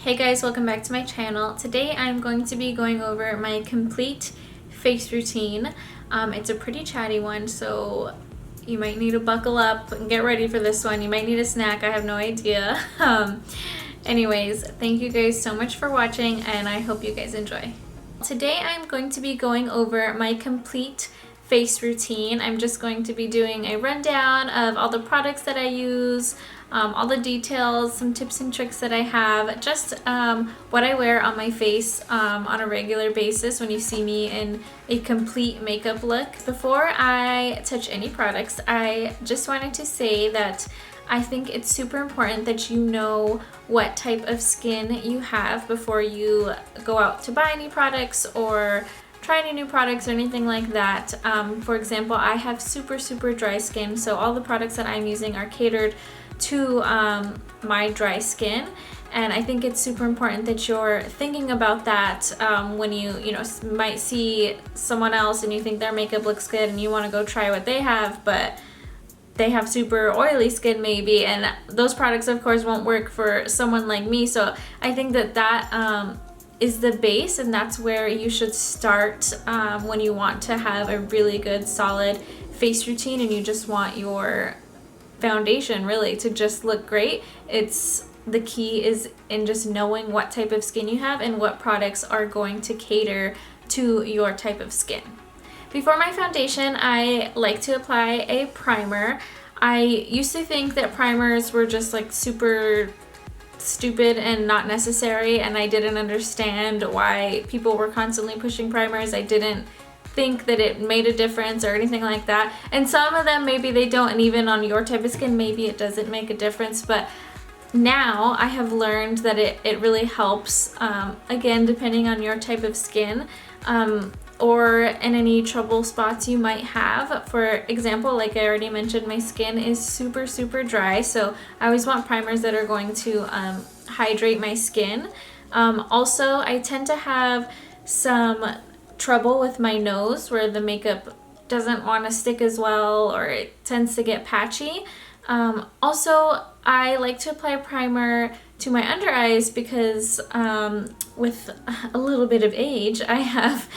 Hey guys, welcome back to my channel. Today I'm going to be going over my complete face routine. It's a pretty chatty one, so you might need to buckle up and get ready for this one. You might need a snack, I have no idea. Anyways, thank you guys so much for watching and I hope you guys enjoy. Today I'm going to be going over my complete face routine. I'm just going to be doing a rundown of all the products that I use, all the details, some tips and tricks that I have, just what I wear on my face on a regular basis when you see me in a complete makeup look. Before I touch any products, I just wanted to say that I think it's super important that you know what type of skin you have before you go out to buy any products or try any new products or anything like that. For example, I have super dry skin, so all the products that I'm using are catered to my dry skin, and I think it's super important that you're thinking about that when you might see someone else and you think their makeup looks good and you want to go try what they have, but they have super oily skin maybe, and those products of course won't work for someone like me. So I think that is the base, and that's where you should start when you want to have a really good solid face routine and you just want your foundation really to just look great. The key is in just knowing what type of skin you have and what products are going to cater to your type of skin. Before my foundation, I like to apply a primer. I used to think that primers were just like super stupid and not necessary, and I didn't understand why people were constantly pushing primers. I didn't think that it made a difference or anything like that, and some of them maybe they don't, and even on your type of skin maybe it doesn't make a difference, but now I have learned that it really helps, again, depending on your type of skin, or in any trouble spots you might have. For example, like I already mentioned, my skin is super dry, so I always want primers that are going to hydrate my skin. Also, I tend to have some trouble with my nose where the makeup doesn't want to stick as well, or it tends to get patchy. Also, I like to apply primer to my under eyes because with a little bit of age, I have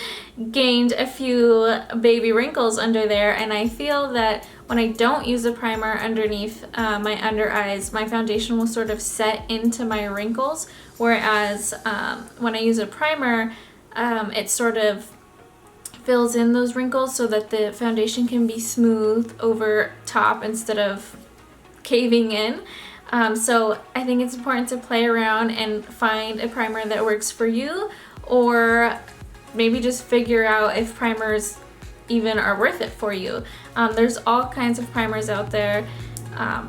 gained a few baby wrinkles under there, and I feel that when I don't use a primer underneath my under eyes, my foundation will sort of set into my wrinkles, whereas when I use a primer, it sort of fills in those wrinkles so that the foundation can be smooth over top instead of caving in. So I think it's important to play around and find a primer that works for you, or maybe just figure out if primers even are worth it for you. There's all kinds of primers out there,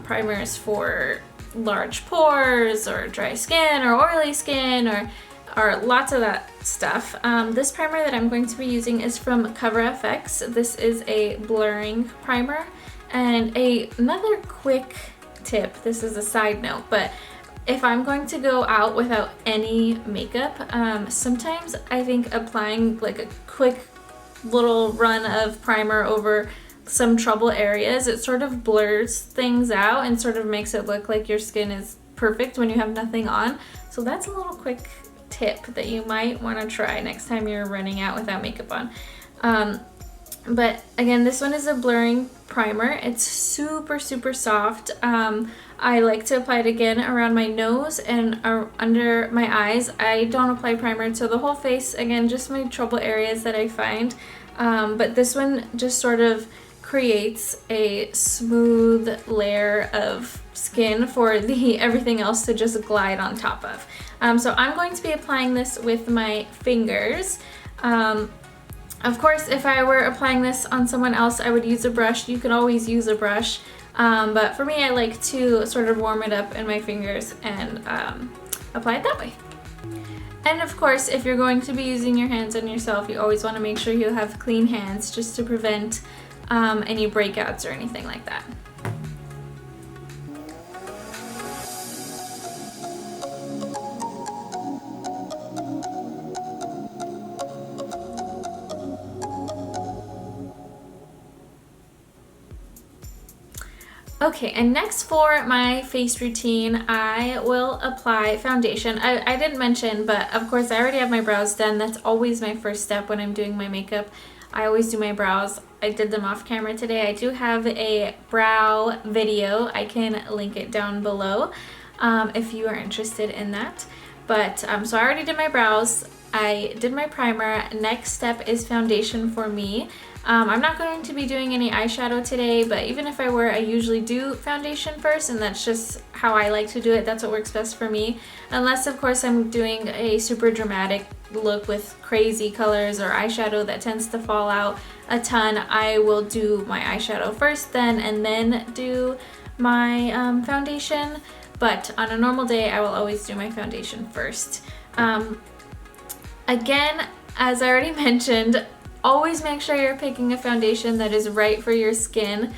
primers for large pores or dry skin or oily skin, or lots of that stuff. This primer that I'm going to be using is from Cover FX. This is a blurring primer. And another quick tip, this is a side note, but if I'm going to go out without any makeup, sometimes I think applying like a quick little run of primer over some trouble areas, it sort of blurs things out and sort of makes it look like your skin is perfect when you have nothing on. So that's a little quick tip that you might want to try next time you're running out without makeup on. But again, this one is a blurring primer. It's super soft. I like to apply it again around my nose and under my eyes. I don't apply primer to the whole face, again, just my trouble areas that I find. But this one just sort of creates a smooth layer of skin for everything else to just glide on top of. So I'm going to be applying this with my fingers. Of course, if I were applying this on someone else, I would use a brush. You can always use a brush, but for me, I like to sort of warm it up in my fingers and apply it that way. And of course, if you're going to be using your hands on yourself, you always want to make sure you have clean hands just to prevent any breakouts or anything like that. Okay, and next for my face routine, I will apply foundation. I didn't mention, but of course I already have my brows done. That's always my first step when I'm doing my makeup. I always do my brows. I did them off camera today. I do have a brow video. I can link it down below if you are interested in that. But so I already did my brows. I did my primer. Next step is foundation for me. I'm not going to be doing any eyeshadow today, but even if I were, I usually do foundation first, and that's just how I like to do it. That's what works best for me. Unless, of course, I'm doing a super dramatic look with crazy colors or eyeshadow that tends to fall out a ton, I will do my eyeshadow first then and then do my foundation. But on a normal day, I will always do my foundation first. Again, as I already mentioned, always make sure you're picking a foundation that is right for your skin.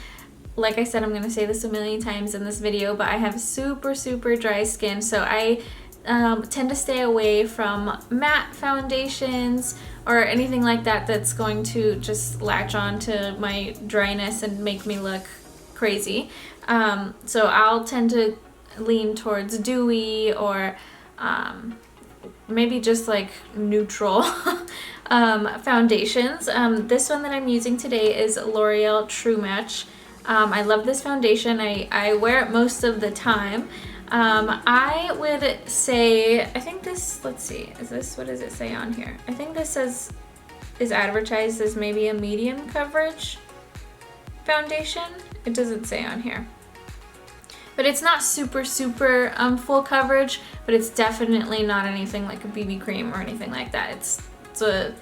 Like I said, I'm going to say this a million times in this video, but I have super dry skin, so I tend to stay away from matte foundations or anything like that that's going to just latch on to my dryness and make me look crazy. So I'll tend to lean towards dewy or maybe just like neutral foundations. This one that I'm using today is L'Oreal True Match. I love this foundation. I wear it most of the time. I would say, I think this, let's see, is this, what does it say on here? I think this is advertised as maybe a medium coverage foundation. It doesn't say on here. But it's not super full coverage, but it's definitely not anything like a BB cream or anything like that. It's a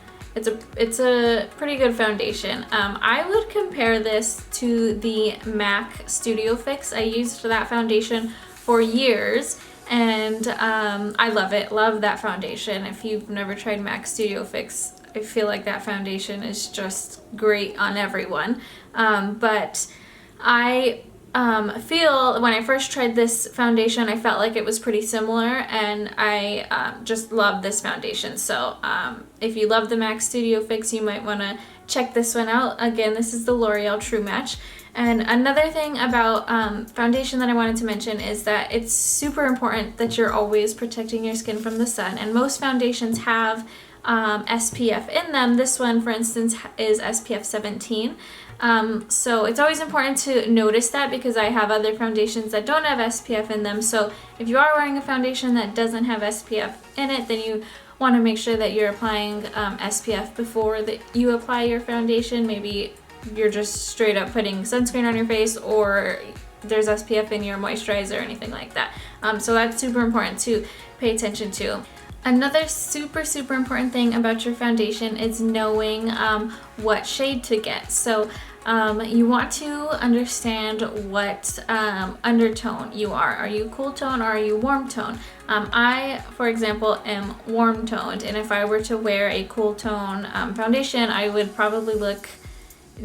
pretty good foundation. I would compare this to the MAC Studio Fix. I used that foundation for years, and I love it. Love that foundation. If you've never tried MAC Studio Fix, I feel like that foundation is just great on everyone. But I feel when I first tried this foundation, I felt like it was pretty similar, and I just love this foundation. So if you love the MAC Studio Fix, you might want to check this one out. Again, this is the L'Oreal True Match. And another thing about foundation that I wanted to mention is that it's super important that you're always protecting your skin from the sun, and most foundations have SPF in them. This one, for instance, is SPF 17. So it's always important to notice that, because I have other foundations that don't have SPF in them. So if you are wearing a foundation that doesn't have SPF in it, then you want to make sure that you're applying SPF before you apply your foundation. Maybe you're just straight up putting sunscreen on your face, or there's SPF in your moisturizer or anything like that. So that's super important to pay attention to. Another super important thing about your foundation is knowing what shade to get. So you want to understand what undertone you are. Are you cool tone or are you warm tone? I, for example, am warm toned, and if I were to wear a cool tone foundation, I would probably look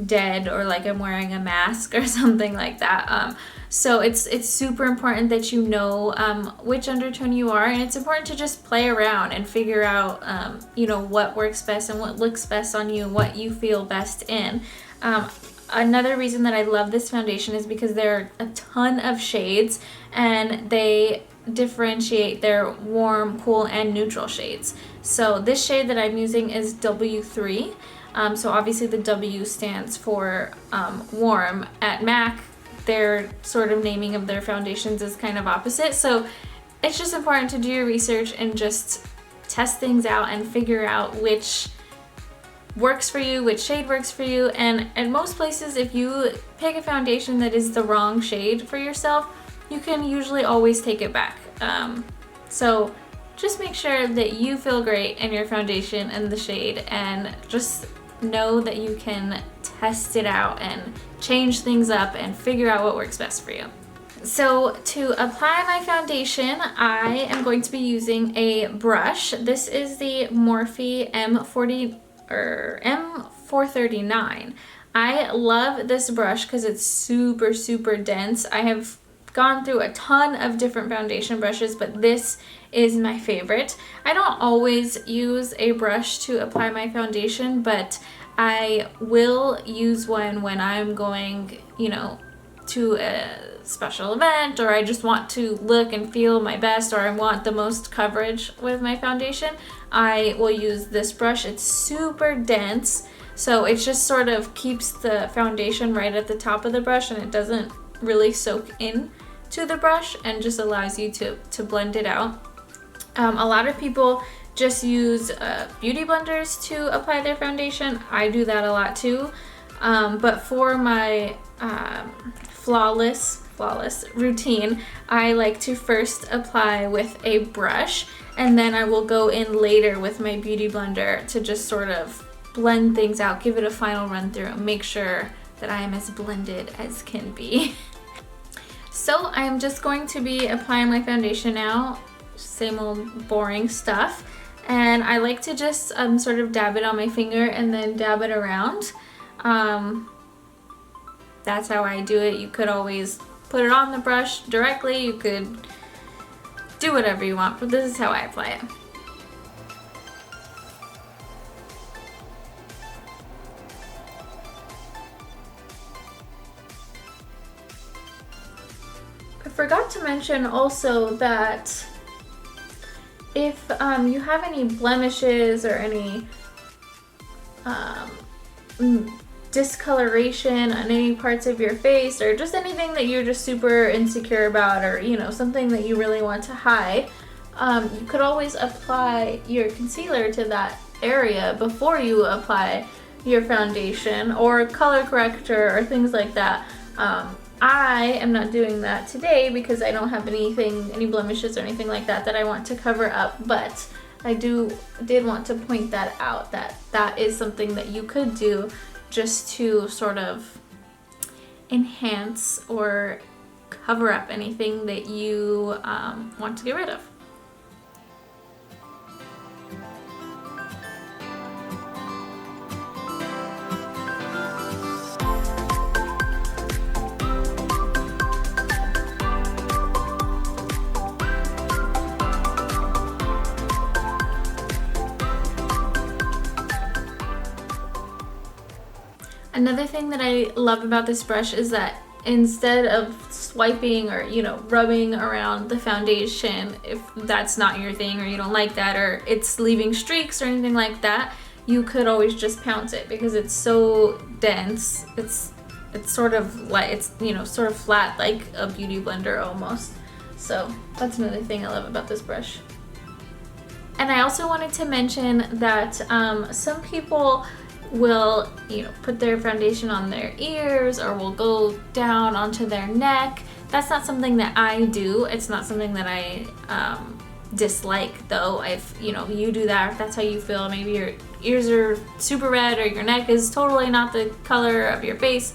dead or like I'm wearing a mask or something like that. So it's super important that you know which undertone you are, and it's important to just play around and figure out you know, what works best and what looks best on you, what you feel best in. Another reason that I love this foundation is because there are a ton of shades, and they differentiate their warm, cool, and neutral shades. So this shade that I'm using is W3. So obviously the W stands for warm. At MAC, their sort of naming of their foundations is kind of opposite. So it's just important to do your research and just test things out and figure out which works for you, which shade works for you. And at most places, if you pick a foundation that is the wrong shade for yourself, you can usually always take it back. So just make sure that you feel great in your foundation and the shade, and just know that you can test it out and change things up and figure out what works best for you. So to apply my foundation, I am going to be using a brush. This is the Morphe M439. I love this brush because it's super dense. I have gone through a ton of different foundation brushes, but this is my favorite. I don't always use a brush to apply my foundation, but I will use one when I'm going, you know, to a special event, or I just want to look and feel my best, or I want the most coverage with my foundation, I will use this brush. It's super dense, so it just sort of keeps the foundation right at the top of the brush, and it doesn't really soak in to the brush, and just allows you to blend it out. A lot of people just use beauty blenders to apply their foundation. I do that a lot too, but for my flawless routine, I like to first apply with a brush, and then I will go in later with my beauty blender to just sort of blend things out, give it a final run through, and make sure that I am as blended as can be. So I'm just going to be applying my foundation now, same old boring stuff, and I like to just sort of dab it on my finger and then dab it around. That's how I do it. You could always put it on the brush directly, you could do whatever you want, but this is how I apply it. I forgot to mention also that if you have any blemishes or any discoloration on any parts of your face, or just anything that you're just super insecure about, or you know, something that you really want to hide, you could always apply your concealer to that area before you apply your foundation or color corrector or things like that. I am not doing that today because I don't have any blemishes or anything like that I want to cover up, but I did want to point that out, that is something that you could do just to sort of enhance or cover up anything that you want to get rid of. Another thing that I love about this brush is that instead of swiping or, you know, rubbing around the foundation, if that's not your thing or you don't like that, or it's leaving streaks or anything like that, you could always just pounce it because it's so dense. It's sort of like, it's, you know, sort of flat like a beauty blender almost. So that's another thing I love about this brush. And I also wanted to mention that some people will, you know, put their foundation on their ears or will go down onto their neck. That's not something that I do. It's not something that I dislike though. If, you know, you do that, if that's how you feel, maybe your ears are super red or your neck is totally not the color of your face,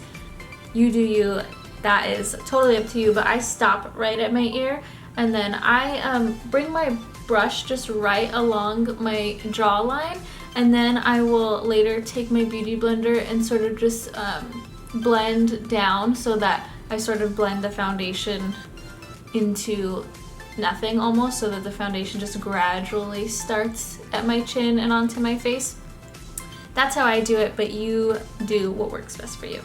you do you. That is totally up to you, but I stop right at my ear, and then I bring my brush just right along my jawline, and then I will later take my beauty blender and sort of just blend down so that I sort of blend the foundation into nothing almost, so that the foundation just gradually starts at my chin and onto my face. That's how I do it, but you do what works best for you.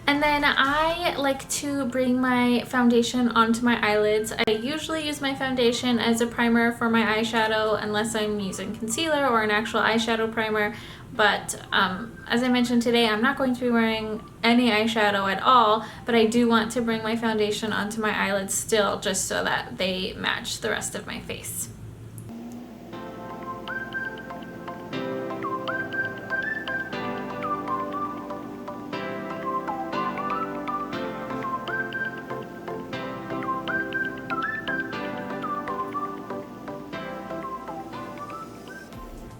And then I like to bring my foundation onto my eyelids. I usually use my foundation as a primer for my eyeshadow unless I'm using concealer or an actual eyeshadow primer. But as I mentioned today, I'm not going to be wearing any eyeshadow at all, but I do want to bring my foundation onto my eyelids still, just so that they match the rest of my face.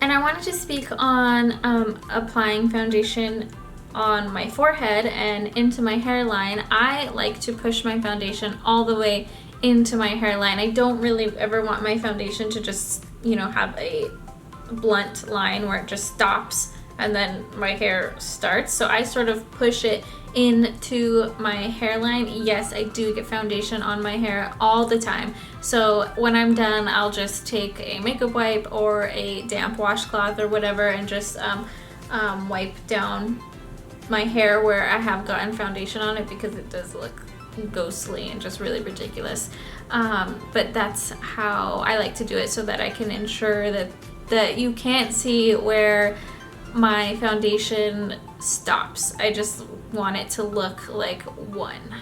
And I wanted to speak on applying foundation on my forehead and into my hairline. I like to push my foundation all the way into my hairline. I don't really ever want my foundation to just, you know, have a blunt line where it just stops and then my hair starts. So I sort of push it into my hairline. Yes, I do get foundation on my hair all the time. So when I'm done, I'll just take a makeup wipe or a damp washcloth or whatever and just wipe down my hair where I have gotten foundation on it, because it does look ghostly and just really ridiculous. But that's how I like to do it, so that I can ensure that you can't see where my foundation stops. I just want it to look like one.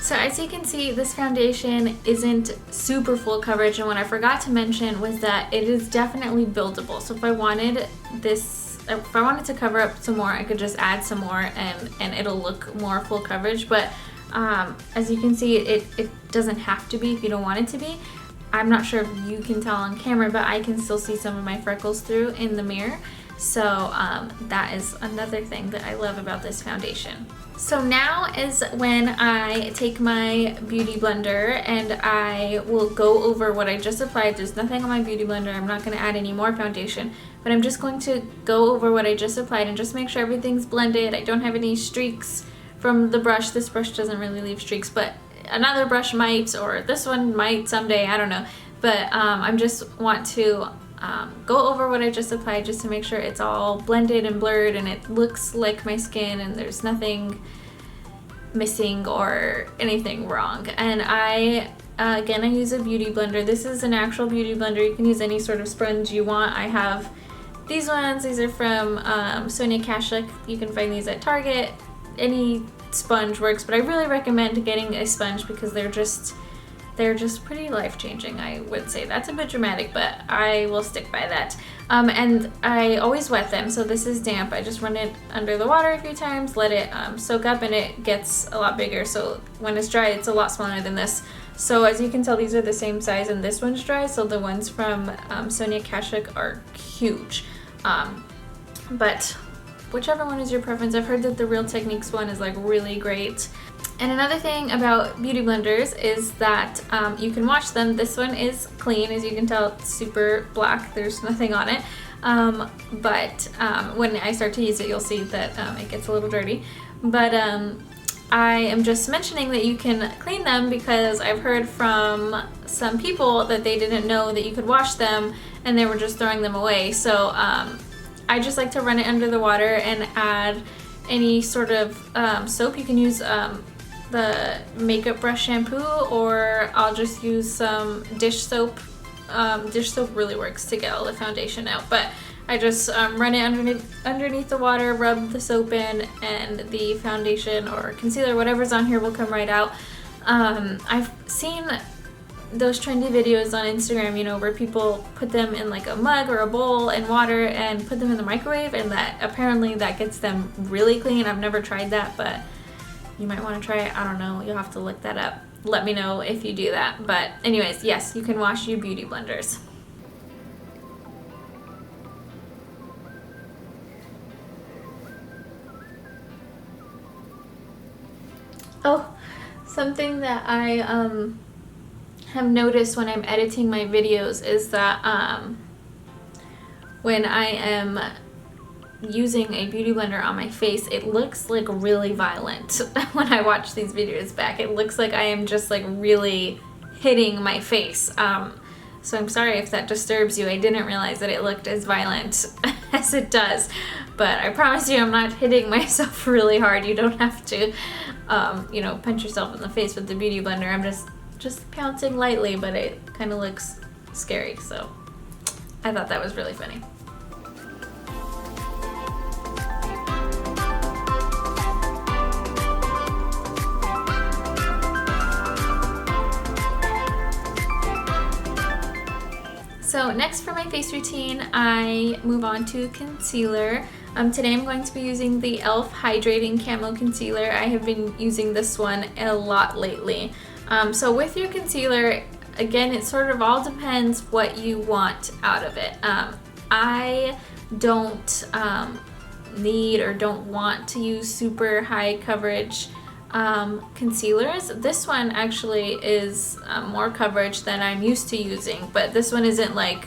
So as you can see, this foundation isn't super full coverage, and what I forgot to mention was that it is definitely buildable. So if I wanted to cover up some more, I could just add some more and it'll look more full coverage. But as you can see, it doesn't have to be if you don't want it to be. I'm not sure if you can tell on camera, but I can still see some of my freckles through in the mirror. So that is another thing that I love about this foundation. So now is when I take my beauty blender and I will go over what I just applied. There's nothing on my beauty blender. I'm not going to add any more foundation, but I'm just going to go over what I just applied and just make sure everything's blended. I don't have any streaks from the brush. This brush doesn't really leave streaks, but another brush might, or this one might someday, I don't know. But I just want to go over what I just applied just to make sure it's all blended and blurred and it looks like my skin and there's nothing missing or anything wrong. And again, I use a beauty blender. This is an actual beauty blender. You can use any sort of sponge you want. I have these ones. These are from Sonia Kashuk. You can find these at Target. Any sponge works, but I really recommend getting a sponge because they're just pretty life-changing. I would say that's a bit dramatic, but I will stick by that. And I always wet them, so this is damp. I just run it under the water a few times, let it soak up, and it gets a lot bigger. So when it's dry, it's a lot smaller than this. So as you can tell, these are the same size, and this one's dry, so the ones from Sonia Kashuk are huge. But whichever one is your preference. I've heard that the Real Techniques one is like really great. And another thing about beauty blenders is that you can wash them. This one is clean, as you can tell, it's super black, there's nothing on it. But when I start to use it, you'll see that it gets a little dirty. But I am just mentioning that you can clean them because I've heard from some people that they didn't know that you could wash them and they were just throwing them away. So I just like to run it under the water and add any sort of soap. You can use the makeup brush shampoo, or I'll just use some dish soap. Dish soap really works to get all the foundation out, but I just run it underneath the water, rub the soap in, and the foundation or concealer, whatever's on here, will come right out. I've seen those trendy videos on Instagram, you know, where people put them in like a mug or a bowl and water and put them in the microwave, and that apparently that gets them really clean. I've never tried that, but you might want to try it. I don't know. You'll have to look that up. Let me know if you do that. But anyways, yes, you can wash your beauty blenders. Oh, something that I have noticed when I'm editing my videos is that when I am using a beauty blender on my face, it looks like really violent. When I watch these videos back, it looks like I am just like really hitting my face. So I'm sorry if that disturbs you. I didn't realize that it looked as violent as it does, but I promise you I'm not hitting myself really hard. You don't have to you know, punch yourself in the face with the beauty blender. I'm just pouncing lightly, but it kind of looks scary, so I thought that was really funny. So next for my face routine, I move on to concealer. Today I'm going to be using the e.l.f. Hydrating Camo Concealer. I have been using this one a lot lately. So with your concealer, again, it sort of all depends what you want out of it. I don't need or don't want to use super high coverage concealers. This one actually is more coverage than I'm used to using, but this one isn't like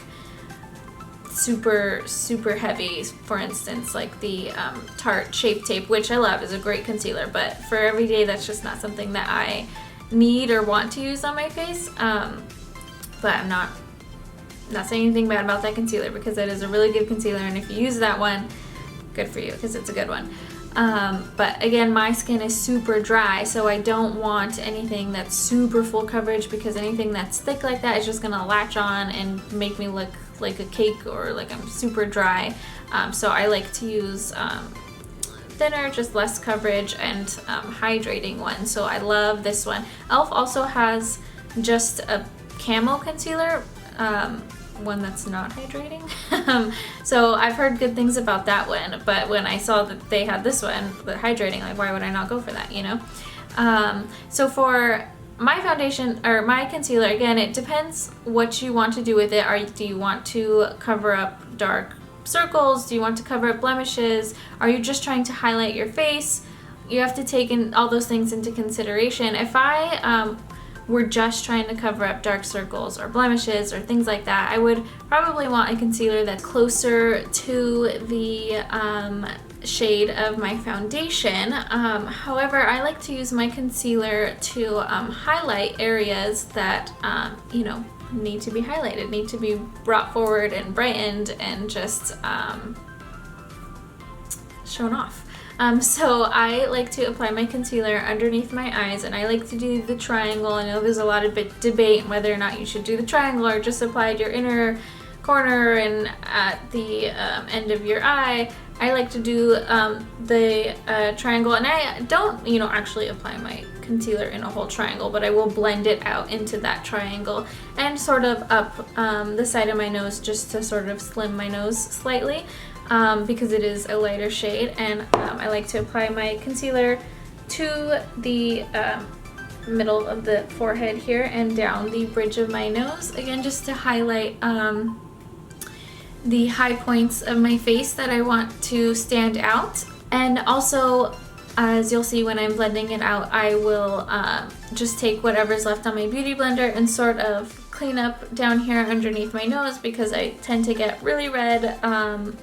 super heavy. For instance, like the Tarte Shape Tape, which I love, is a great concealer, but for every day that's just not something that I need or want to use on my face. But I'm not saying anything bad about that concealer, because it is a really good concealer, and if you use that one, good for you, because it's a good one. But again, my skin is super dry, so I don't want anything that's super full coverage, because anything that's thick like that is just gonna latch on and make me look like a cake or like I'm super dry. So I like to use thinner, just less coverage, and hydrating one. So I love this one. e.l.f. also has just a camo concealer, one that's not hydrating. So I've heard good things about that one, but when I saw that they had this one, the hydrating, like, why would I not go for that, you know? So for my foundation or my concealer, again, it depends what you want to do with it. Do you want to cover up dark circles? Do you want to cover up blemishes? Are you just trying to highlight your face? You have to take in all those things into consideration. If I were just trying to cover up dark circles or blemishes or things like that, I would probably want a concealer that's closer to the shade of my foundation. However, I like to use my concealer to highlight areas that you know, need to be highlighted, need to be brought forward and brightened and just shown off. So I like to apply my concealer underneath my eyes, and I like to do the triangle. I know there's a lot of debate whether or not you should do the triangle or just apply it your inner corner and at the end of your eye. I like to do the triangle, and I don't, you know, actually apply my concealer in a whole triangle, but I will blend it out into that triangle and sort of up the side of my nose, just to sort of slim my nose slightly, because it is a lighter shade. And I like to apply my concealer to the middle of the forehead here and down the bridge of my nose, again, just to highlight the high points of my face that I want to stand out. And also, as you'll see when I'm blending it out, I will just take whatever's left on my beauty blender and sort of clean up down here underneath my nose, because I tend to get really red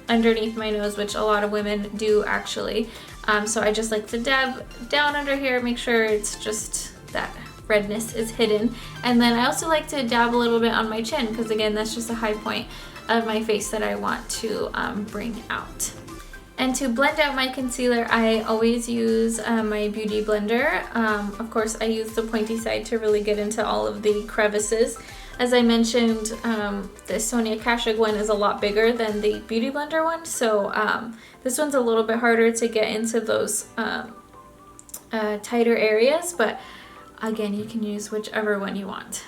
underneath my nose, which a lot of women do actually. So I just like to dab down under here, make sure it's just that redness is hidden. And then I also like to dab a little bit on my chin, because again, that's just a high point of my face that I want to bring out. And to blend out my concealer, I always use my beauty blender. Of course, I use the pointy side to really get into all of the crevices. As I mentioned, the Sonia Kashuk one is a lot bigger than the beauty blender one, so this one's a little bit harder to get into those tighter areas, but again, you can use whichever one you want.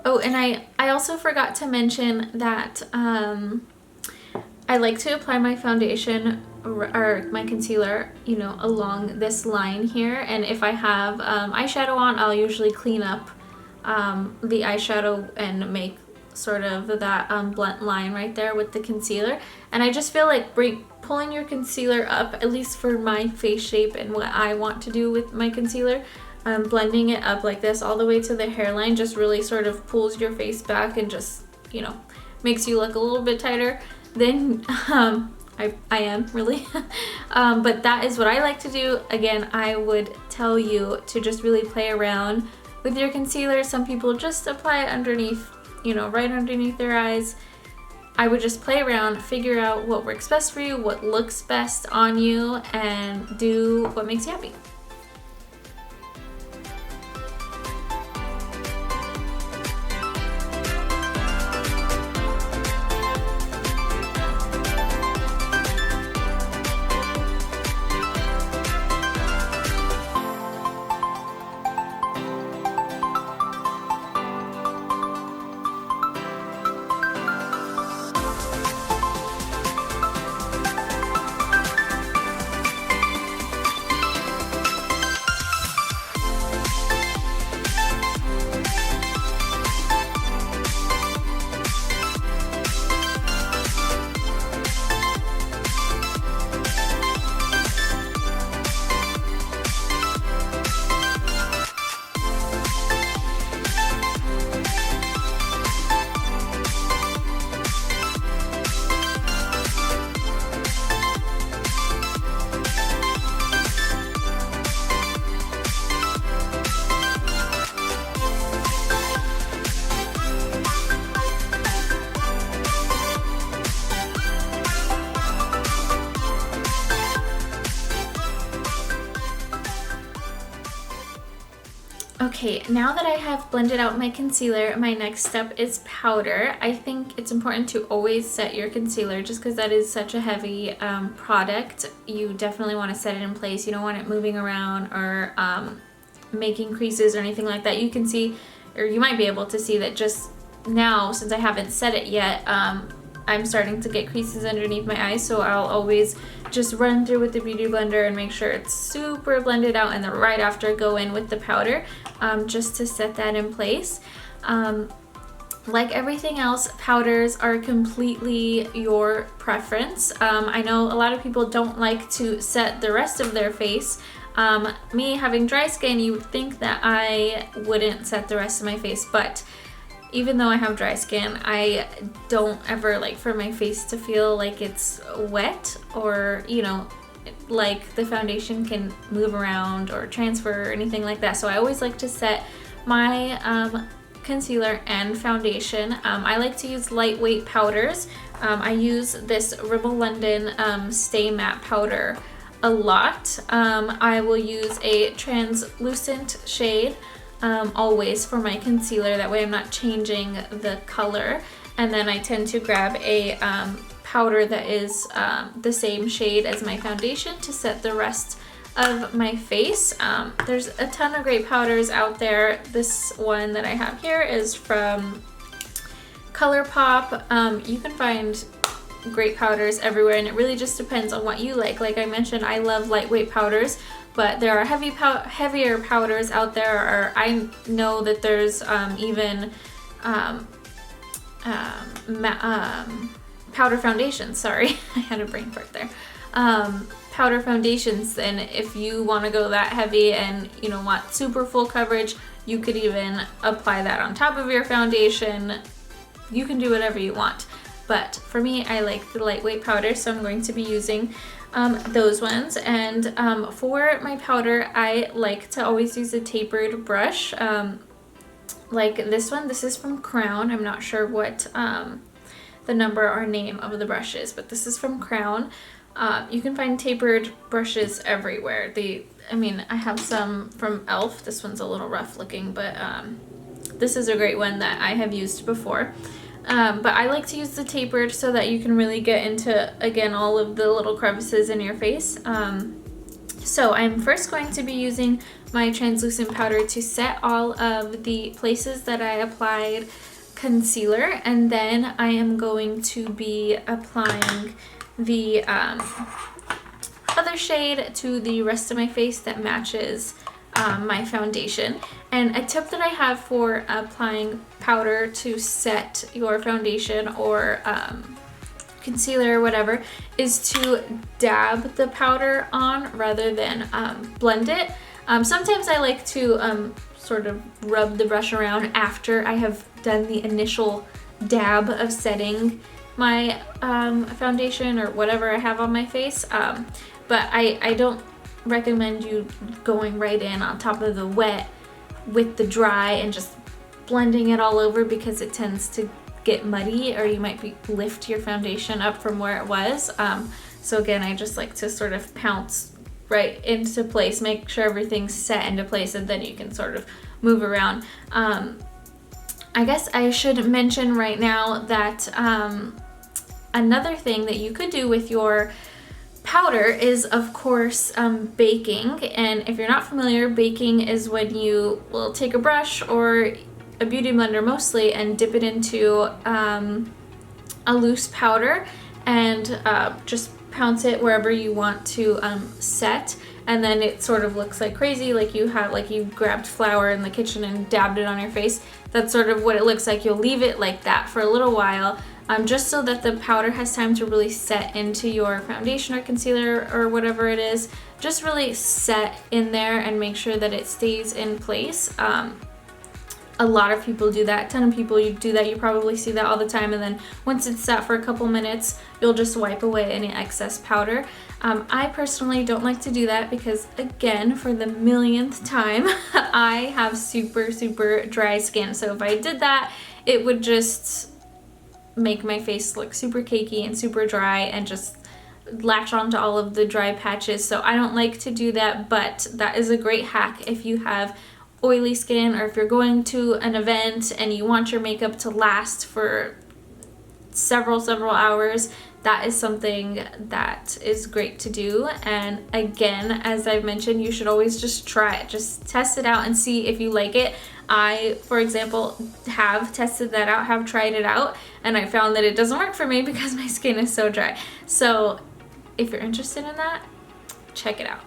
Oh, and I also forgot to mention that I like to apply my foundation or my concealer, you know, along this line here. And if I have eyeshadow on, I'll usually clean up the eyeshadow and make sort of that blunt line right there with the concealer. And I just feel like pulling your concealer up, at least for my face shape and what I want to do with my concealer, blending it up like this all the way to the hairline just really sort of pulls your face back and just, you know, makes you look a little bit tighter than I am really. But that is what I like to do. Again, I would tell you to just really play around with your concealer. Some people just apply it underneath, you know, right underneath their eyes. I would just play around, figure out what works best for you, what looks best on you, and do what makes you happy. Okay, now that I have blended out my concealer, my next step is powder. I think it's important to always set your concealer just because that is such a heavy product. You definitely want to set it in place. You don't want it moving around or making creases or anything like that. You can see, or you might be able to see that just now, since I haven't set it yet, I'm starting to get creases underneath my eyes, so I'll always just run through with the Beauty Blender and make sure it's super blended out, and then right after go in with the powder just to set that in place. Like everything else, powders are completely your preference. I know a lot of people don't like to set the rest of their face. Me having dry skin, you would think that I wouldn't set the rest of my face, but even though I have dry skin, I don't ever like for my face to feel like it's wet, or, you know, like the foundation can move around or transfer or anything like that. So I always like to set my concealer and foundation. I like to use lightweight powders. I use this Rimmel London Stay Matte powder a lot. I will use a translucent shade always for my concealer, that way I'm not changing the color. And then I tend to grab a powder that is the same shade as my foundation to set the rest of my face. There's a ton of great powders out there. This one that I have here is from ColourPop. You can find great powders everywhere, and it really just depends on what you like. Like I mentioned, I love lightweight powders, but there are heavier powders out there, or I know that there's even powder foundations, sorry, I had a brain fart there. Powder foundations, and if you want to go that heavy and, you know, want super full coverage, you could even apply that on top of your foundation. You can do whatever you want. But for me, I like the lightweight powder, so I'm going to be using those ones. And for my powder, I like to always use a tapered brush. Like this one, this is from Crown. I'm not sure what the number or name of the brush is, but this is from Crown. You can find tapered brushes everywhere. I mean, I have some from e.l.f. This one's a little rough looking, but this is a great one that I have used before. But I like to use the tapered so that you can really get into, again, all of the little crevices in your face. So I'm first going to be using my translucent powder to set all of the places that I applied concealer, and then I am going to be applying the other shade to the rest of my face that matches my foundation. And a tip that I have for applying powder to set your foundation or concealer or whatever is to dab the powder on rather than blend it. Sometimes I like to sort of rub the brush around after I have done the initial dab of setting my foundation or whatever I have on my face, but I don't recommend you going right in on top of the wet with the dry and just blending it all over, because it tends to get muddy, or you might lift your foundation up from where it was. So again, I just like to sort of pounce right into place, make sure everything's set into place, and then you can sort of move around. I guess I should mention right now that another thing that you could do with your powder is, of course, baking. And if you're not familiar, baking is when you will take a brush or a beauty blender mostly and dip it into a loose powder and just pounce it wherever you want to set, and then it sort of looks like crazy, like you grabbed flour in the kitchen and dabbed it on your face. That's sort of what it looks like. You'll leave it like that for a little while, just so that the powder has time to really set into your foundation or concealer or whatever it is. Just really set in there and make sure that it stays in place. A lot of people do that. A ton of people do that. You probably see that all the time, and then once it's sat for a couple minutes, you'll just wipe away any excess powder. I personally don't like to do that because, again, for the millionth time, I have super, super dry skin. So if I did that, it would just make my face look super cakey and super dry and just latch onto all of the dry patches. So I don't like to do that, but that is a great hack if you have oily skin, or if you're going to an event and you want your makeup to last for several hours, that is something that is great to do. And again, as I've mentioned, you should always just try it. Just test it out and see if you like it. I, for example, have tested that out, have tried it out, and I found that it doesn't work for me because my skin is so dry. So if you're interested in that, check it out.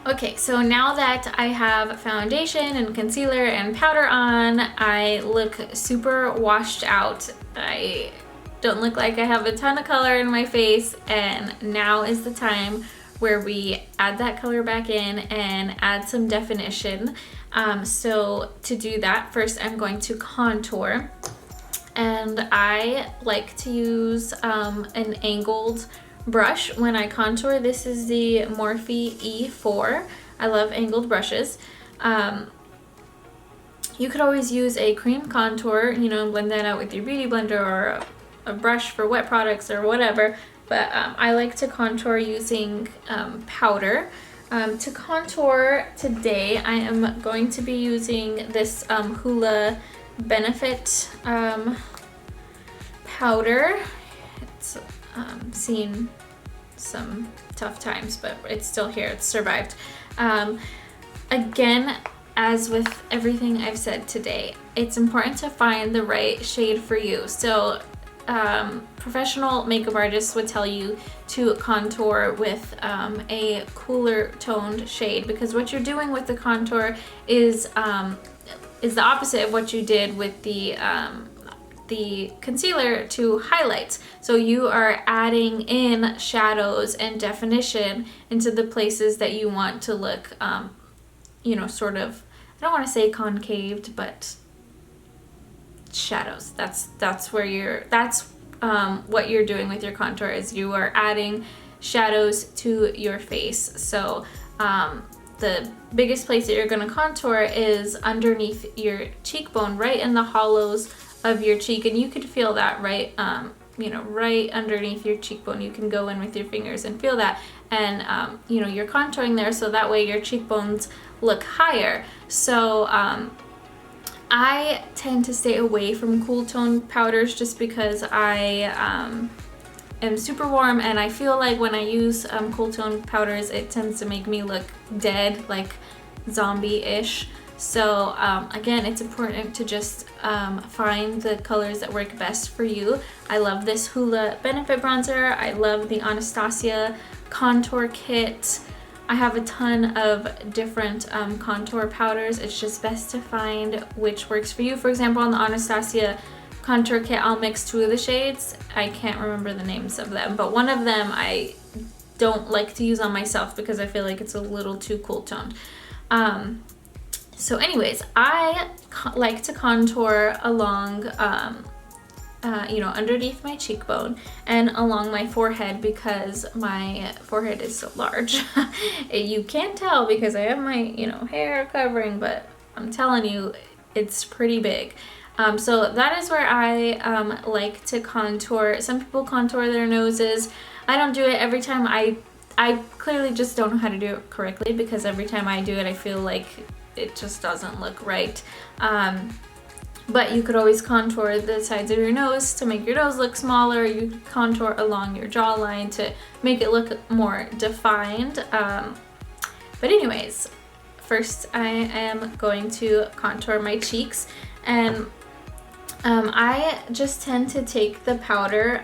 Okay, so now that I have foundation and concealer and powder on, I look super washed out. I don't look like I have a ton of color in my face, and now is the time where we add that color back in and add some definition. So to do that, first I'm going to contour, and I like to use an angled brush when I contour. This is the Morphe E4. I love angled brushes. You could always use a cream contour, you know, blend that out with your beauty blender or a brush for wet products or whatever, but I like to contour using powder. To contour today, I am going to be using this Hoola Benefit powder. It's seen some tough times, but it's still here, it's survived. Again, as with everything I've said today, it's important to find the right shade for you. So professional makeup artists would tell you to contour with a cooler toned shade, because what you're doing with the contour is the opposite of what you did with the concealer to highlights. So you are adding in shadows and definition into the places that you want to look, you know, sort of, I don't want to say concaved, but shadows. That's where what you're doing with your contour, is you are adding shadows to your face. So the biggest place that you're going to contour is underneath your cheekbone, right in the hollows of your cheek, and you could feel that right, you know, right underneath your cheekbone. You can go in with your fingers and feel that, and you know, you're contouring there so that way your cheekbones look higher. So I tend to stay away from cool tone powders just because I am super warm, and I feel like when I use cool tone powders, it tends to make me look dead, like zombie-ish. So again, it's important to just find the colors that work best for you. I love this Hoola Benefit Bronzer. I love the Anastasia Contour Kit. I have a ton of different contour powders. It's just best to find which works for you. For example, on the Anastasia Contour Kit, I'll mix two of the shades. I can't remember the names of them, but one of them I don't like to use on myself because I feel like it's a little too cool toned. So anyways, I like to contour along, you know, underneath my cheekbone and along my forehead, because my forehead is so large. You can't tell because I have my, you know, hair covering, but I'm telling you, it's pretty big. So that is where I like to contour. Some people contour their noses. I don't do it every time. I clearly just don't know how to do it correctly, because every time I do it, I feel like it just doesn't look right. But you could always contour the sides of your nose to make your nose look smaller. You could contour along your jawline to make it look more defined. But anyways, first I am going to contour my cheeks, and I just tend to take the powder,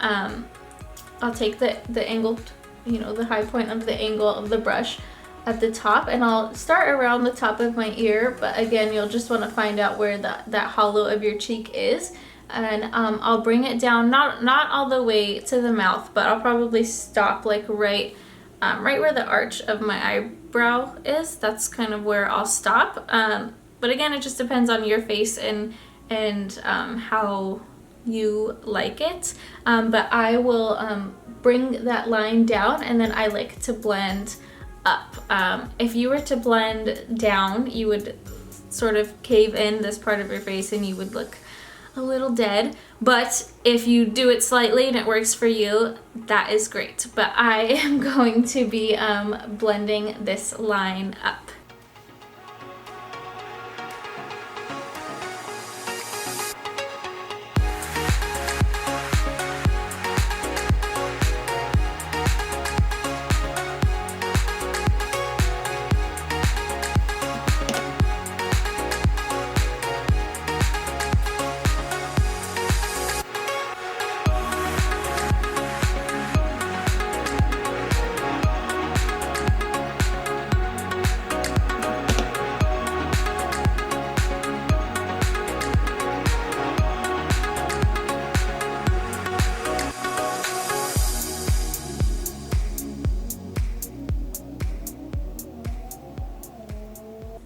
I'll take the angled, you know, the high point of the angle of the brush at the top, and I'll start around the top of my ear, but again, you'll just want to find out where that hollow of your cheek is, and I'll bring it down, not all the way to the mouth, but I'll probably stop like right where the arch of my eyebrow is. That's kind of where I'll stop. But again, it just depends on your face and and how you like it, but I will bring that line down, and then I like to blend up. If you were to blend down, you would sort of cave in this part of your face and you would look a little dead, but if you do it slightly and it works for you, that is great. But I am going to be blending this line up.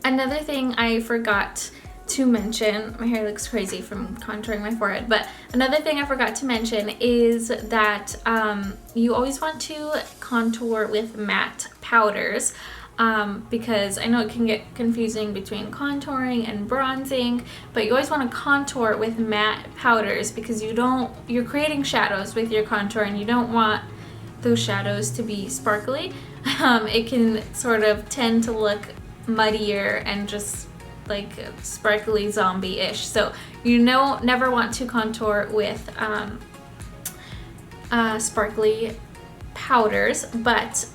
Another thing I forgot to mention, my hair looks crazy from contouring my forehead, but another thing I forgot to mention is that you always want to contour with matte powders, because I know it can get confusing between contouring and bronzing, but you always want to contour with matte powders because you're creating shadows with your contour and you don't want those shadows to be sparkly. It can sort of tend to look muddier and just like sparkly zombie-ish. So you never want to contour with sparkly powders, but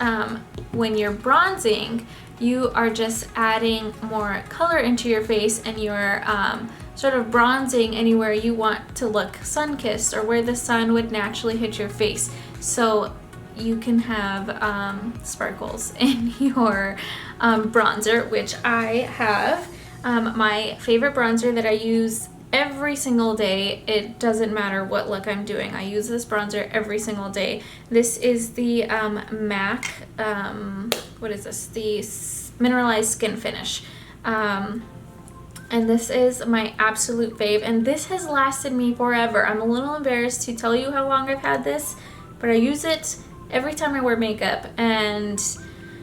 when you're bronzing, you are just adding more color into your face and you're sort of bronzing anywhere you want to look sun-kissed or where the sun would naturally hit your face. So you can have sparkles in your bronzer, which I have. My favorite bronzer that I use every single day, it doesn't matter what look I'm doing, I use this bronzer every single day. This is the MAC, what is this? The Mineralize Skinfinish. And this is my absolute fave, and this has lasted me forever. I'm a little embarrassed to tell you how long I've had this, but I use it every time I wear makeup, and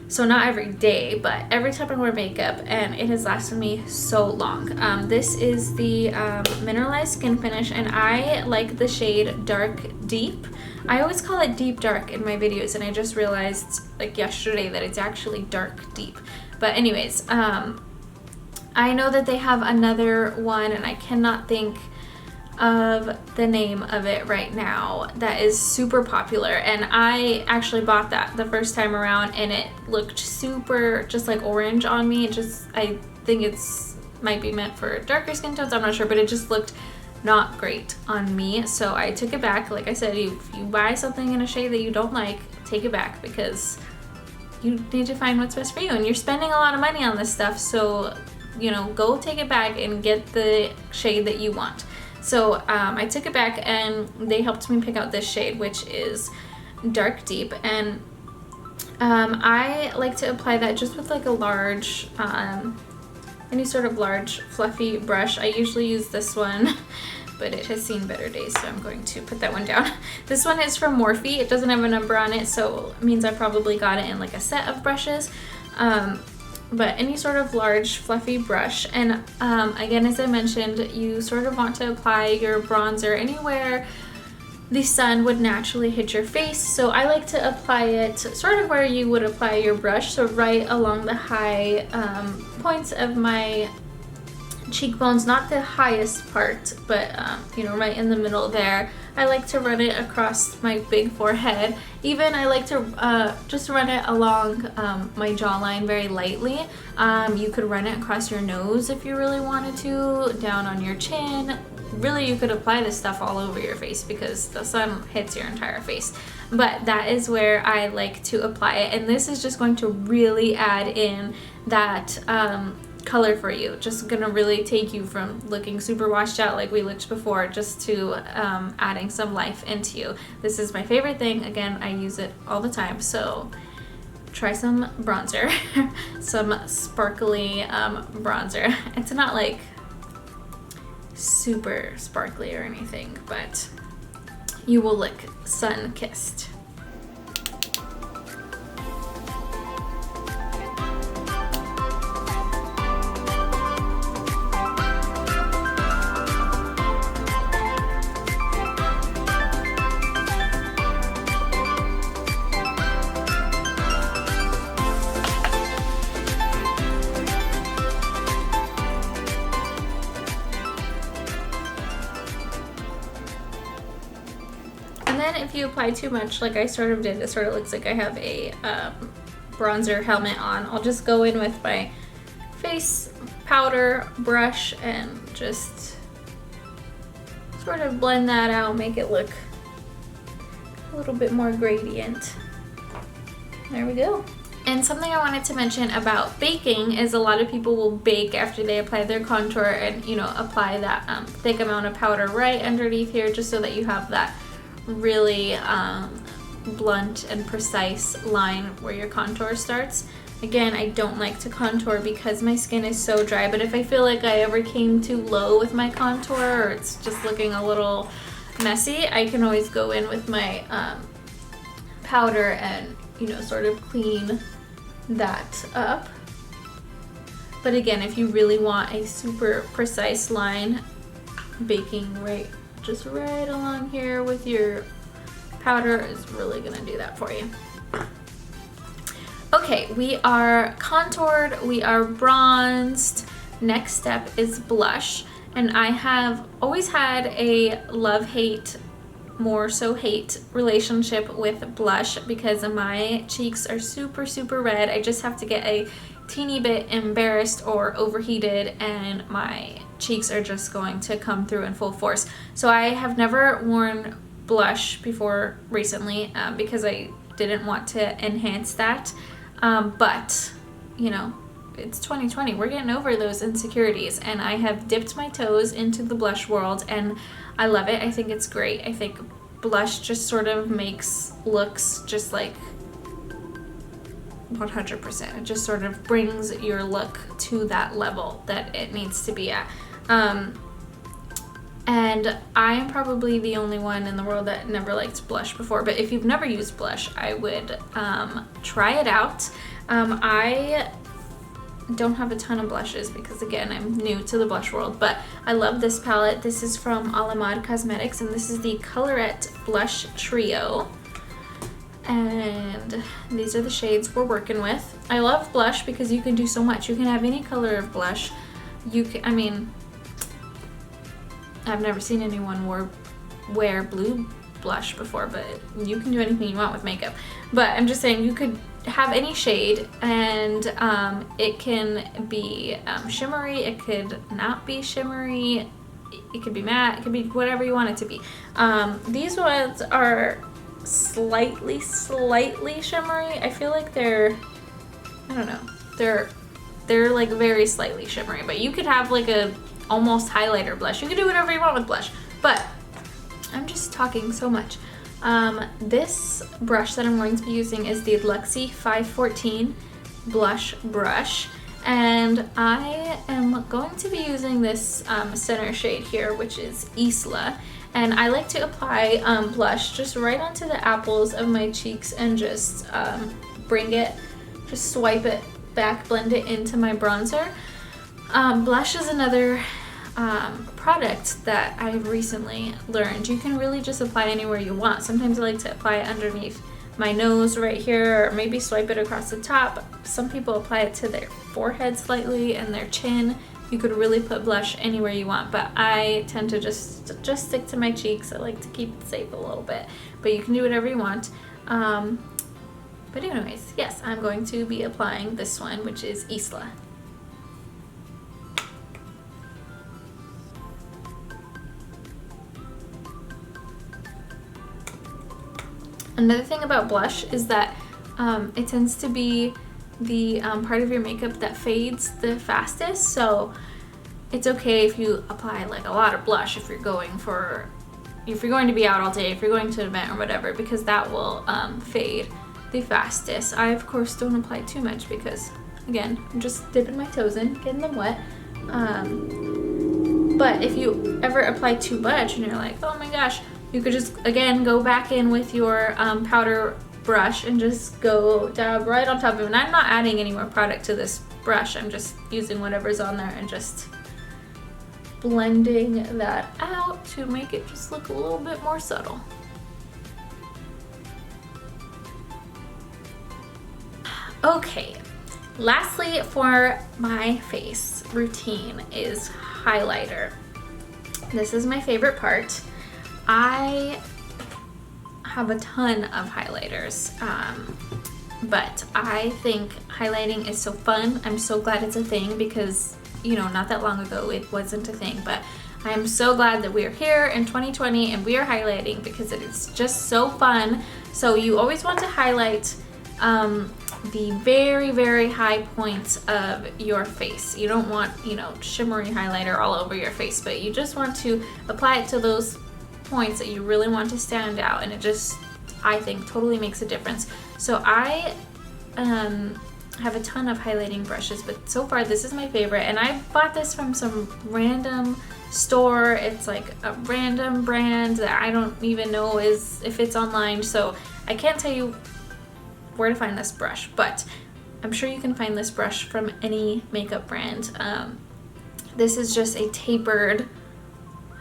so not every day, but every time I wear makeup, and it has lasted me so long. This is the Mineralize Skin Finish, and I like the shade Dark Deep. I always call it Deep Dark in my videos, and I just realized like yesterday that it's actually Dark Deep. But anyways, I know that they have another one, and I cannot think of the name of it right now, that is super popular, and I actually bought that the first time around and it looked super just like orange on me. I think it's might be meant for darker skin tones, I'm not sure, but it just looked not great on me, so I took it back. Like I said, if you buy something in a shade that you don't like, take it back, because you need to find what's best for you, and you're spending a lot of money on this stuff, so you know, go take it back and get the shade that you want. So I took it back and they helped me pick out this shade, which is Dark Deep, and I like to apply that just with like a large, any sort of large fluffy brush. I usually use this one, but it has seen better days, so I'm going to put that one down. This one is from Morphe. It doesn't have a number on it, so it means I probably got it in like a set of brushes. But any sort of large fluffy brush, and again, as I mentioned, you sort of want to apply your bronzer anywhere the sun would naturally hit your face. So I like to apply it sort of where you would apply your brush, so right along the high points of my cheekbones, not the highest part, but you know, right in the middle there. I like to run it across my big forehead. Even I like to just run it along my jawline very lightly. You could run it across your nose if you really wanted to, down on your chin. Really, you could apply this stuff all over your face because the sun hits your entire face. But that is where I like to apply it, and this is just going to really add in that color for you. Just gonna really take you from looking super washed out like we looked before, just to adding some life into you. This is my favorite thing. Again, I use it all the time, so try some bronzer. Some sparkly bronzer. It's not like super sparkly or anything, but you will look sun-kissed. And then if you apply too much, like I sort of did, it sort of looks like I have a bronzer helmet on. I'll just go in with my face powder brush and just sort of blend that out, make it look a little bit more gradient. There we go. And something I wanted to mention about baking is a lot of people will bake after they apply their contour and, you know, apply that thick amount of powder right underneath here, just so that you have that really blunt and precise line where your contour starts. Again, I don't like to contour because my skin is so dry, but if I feel like I ever came too low with my contour or it's just looking a little messy, I can always go in with my powder and, you know, sort of clean that up. But again, if you really want a super precise line, baking just right along here with your powder is really gonna do that for you. Okay, we are contoured, we are bronzed. Next step is blush. And I have always had a love-hate, more so hate relationship with blush because my cheeks are super, super red. I just have to get a teeny bit embarrassed or overheated and my cheeks are just going to come through in full force. So I have never worn blush before recently because I didn't want to enhance that. But, you know, it's 2020. We're getting over those insecurities, and I have dipped my toes into the blush world and I love it. I think it's great. I think blush just sort of makes looks just like 100%. It just sort of brings your look to that level that it needs to be at. And I am probably the only one in the world that never liked blush before, but if you've never used blush, I would try it out. I don't have a ton of blushes because, again, I'm new to the blush world, but I love this palette. This is from Alamar Cosmetics, and this is the Colorete Blush Trio. And these are the shades we're working with. I love blush because you can do so much. You can have any color of blush. You can, I mean, I've never seen anyone wear blue blush before, but you can do anything you want with makeup. But I'm just saying, you could have any shade, and it can be shimmery, it could not be shimmery, it could be matte, it could be whatever you want it to be. These ones are slightly shimmery. I feel like they're, I don't know, they're like very slightly shimmery, but you could have like a almost highlighter blush. You can do whatever you want with blush, but I'm just talking so much. This brush that I'm going to be using is the Luxie 514 blush brush, and I am going to be using this center shade here, which is Isla. And I like to apply blush just right onto the apples of my cheeks and just just swipe it back, blend it into my bronzer. Blush is another product that I've recently learned. You can really just apply anywhere you want. Sometimes I like to apply it underneath my nose right here, or maybe swipe it across the top. Some people apply it to their forehead slightly and their chin. You could really put blush anywhere you want, but I tend to just stick to my cheeks. I like to keep it safe a little bit, but you can do whatever you want. But anyways, yes, I'm going to be applying this one, which is Isla. Another thing about blush is that it tends to be the part of your makeup that fades the fastest, so it's okay if you apply like a lot of blush if you're going to be out all day, if you're going to an event or whatever, because that will fade the fastest. I of course don't apply too much because, again, I'm just dipping my toes in, getting them wet. But if you ever apply too much and you're like, oh my gosh, you could just, again, go back in with your powder brush and just go dab right on top of it. And I'm not adding any more product to this brush. I'm just using whatever's on there and just blending that out to make it just look a little bit more subtle. Okay, lastly for my face routine is highlighter. This is my favorite part. I have a ton of highlighters, but I think highlighting is so fun. I'm so glad it's a thing because, you know, not that long ago it wasn't a thing, but I am so glad that we are here in 2020 and we are highlighting because it is just so fun. So you always want to highlight the very, very high points of your face. You don't want, you know, shimmery highlighter all over your face, but you just want to apply it to those points that you really want to stand out, and it just, I think, totally makes a difference. So I have a ton of highlighting brushes, but so far this is my favorite, and I bought this from some random store. It's like a random brand that I don't even know if it's online, so I can't tell you where to find this brush, but I'm sure you can find this brush from any makeup brand. This is just a tapered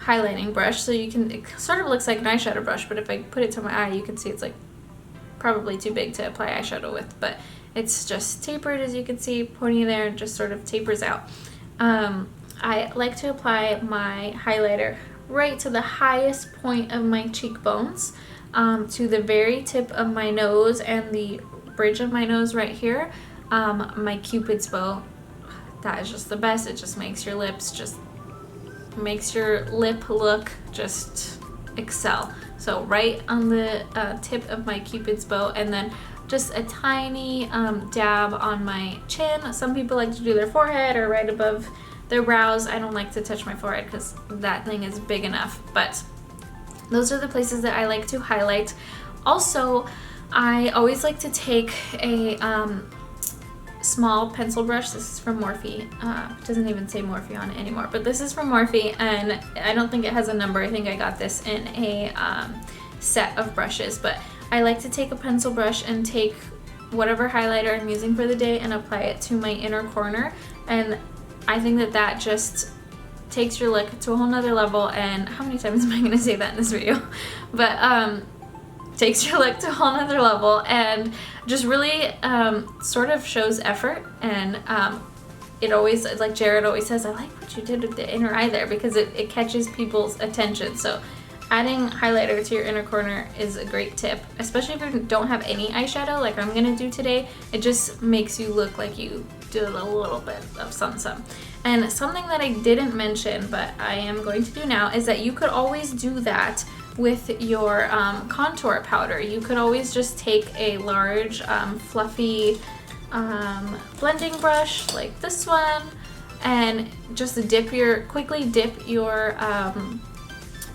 highlighting brush, so you can, it sort of looks like an eyeshadow brush, but if I put it to my eye, you can see it's like probably too big to apply eyeshadow with, but it's just tapered, as you can see, pointy there, and just sort of tapers out. I like to apply my highlighter right to the highest point of my cheekbones, to the very tip of my nose and the bridge of my nose right here. My Cupid's bow, that is just the best. It just makes your lips, just makes your lip look just excel. So right on the tip of my Cupid's bow, and then just a tiny dab on my chin. Some people like to do their forehead or right above their brows. I don't like to touch my forehead because that thing is big enough, but those are the places that I like to highlight. Also, I always like to take a small pencil brush. This is from Morphe. It doesn't even say Morphe on it anymore, but this is from Morphe, and I don't think it has a number. I think I got this in a set of brushes, but I like to take a pencil brush and take whatever highlighter I'm using for the day and apply it to my inner corner, and I think that that just takes your look to a whole nother level. And how many times am I going to say that in this video? But takes your look to a whole nother level and just really sort of shows effort. And it always, like Jared always says, I like what you did with the inner eye there, because it catches people's attention. So adding highlighter to your inner corner is a great tip, especially if you don't have any eyeshadow like I'm gonna do today. It just makes you look like you did a little bit of some. And something that I didn't mention, but I am going to do now, is that you could always do that with your contour powder. You could always just take a large fluffy blending brush like this one and just quickly dip your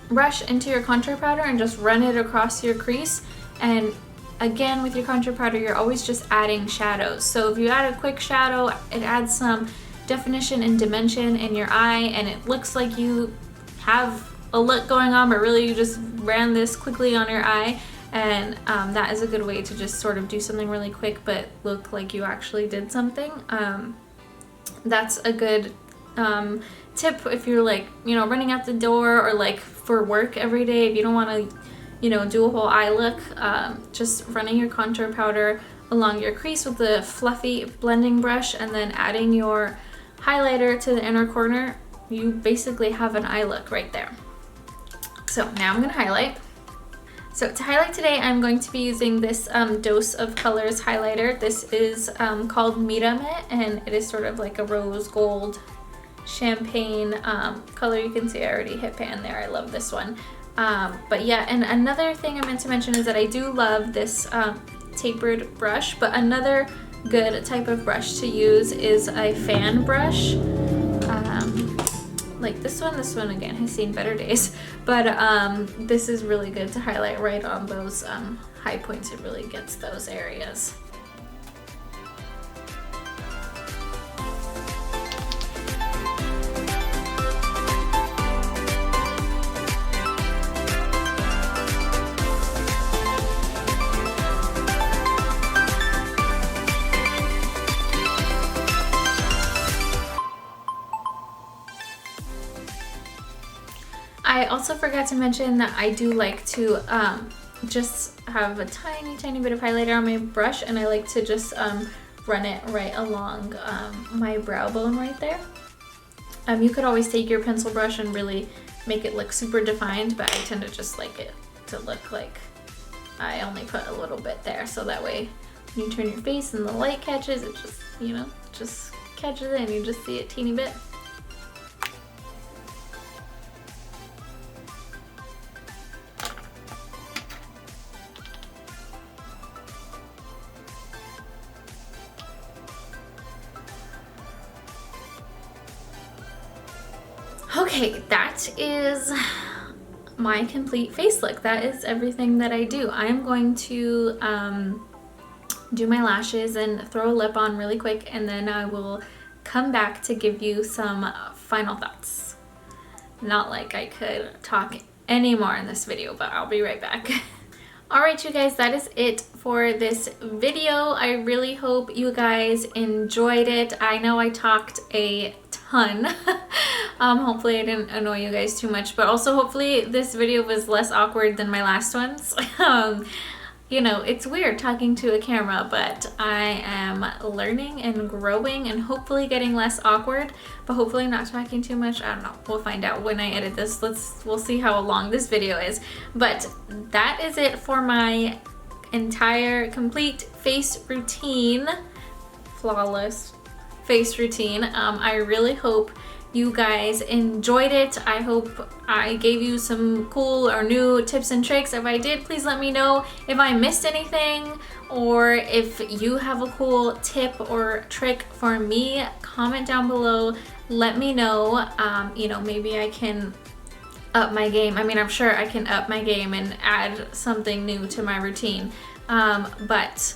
brush into your contour powder and just run it across your crease. And again, with your contour powder, you're always just adding shadows. So if you add a quick shadow, it adds some definition and dimension in your eye, and it looks like you have a look going on, but really you just ran this quickly on your eye. And that is a good way to just sort of do something really quick but look like you actually did something. That's a good tip if you're like, you know, running out the door or like for work every day. If you don't want to, you know, do a whole eye look, just running your contour powder along your crease with the fluffy blending brush and then adding your highlighter to the inner corner, you basically have an eye look right there. So now I'm going to highlight. So to highlight today, I'm going to be using this Dose of Colors highlighter. This is called Mirame, and it is sort of like a rose gold champagne color. You can see I already hit pan there. I love this one. But yeah, and another thing I meant to mention is that I do love this tapered brush, but another good type of brush to use is a fan brush. Like this one again has seen better days, but this is really good to highlight right on those high points. It really gets those areas. I also forgot to mention that I do like to just have a tiny bit of highlighter on my brush, and I like to just run it right along my brow bone right there. You could always take your pencil brush and really make it look super defined, but I tend to just like it to look like I only put a little bit there, so that way when you turn your face and the light catches, it just, you know, just catches it and you just see it teeny bit. Okay, that is my complete face look. That is everything that I do. I am going to do my lashes and throw a lip on really quick, and then I will come back to give you some final thoughts. Not like I could talk anymore in this video, but I'll be right back. Alright you guys, that is it for this video. I really hope you guys enjoyed it. I know I talked a ton. Hopefully I didn't annoy you guys too much, but also hopefully this video was less awkward than my last ones. You know, it's weird talking to a camera, but I am learning and growing and hopefully getting less awkward, but hopefully not talking too much. I don't know. We'll find out when I edit this. We'll see how long this video is. But that is it for my entire complete face routine. Flawless face routine. I really hope you guys enjoyed it. I hope I gave you some cool or new tips and tricks. If I did, please let me know. If I missed anything, or if you have a cool tip or trick for me, comment down below. Let me know. You know, maybe I can up my game. I mean, I'm sure I can up my game and add something new to my routine. But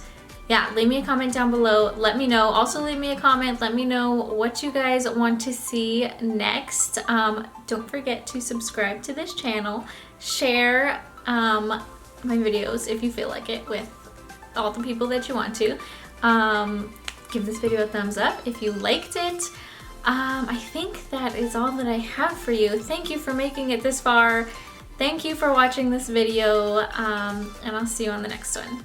yeah, leave me a comment down below. Let me know. Also leave me a comment. Let me know what you guys want to see next. Don't forget to subscribe to this channel. Share my videos if you feel like it with all the people that you want to. Give this video a thumbs up if you liked it. I think that is all that I have for you. Thank you for making it this far. Thank you for watching this video, and I'll see you on the next one.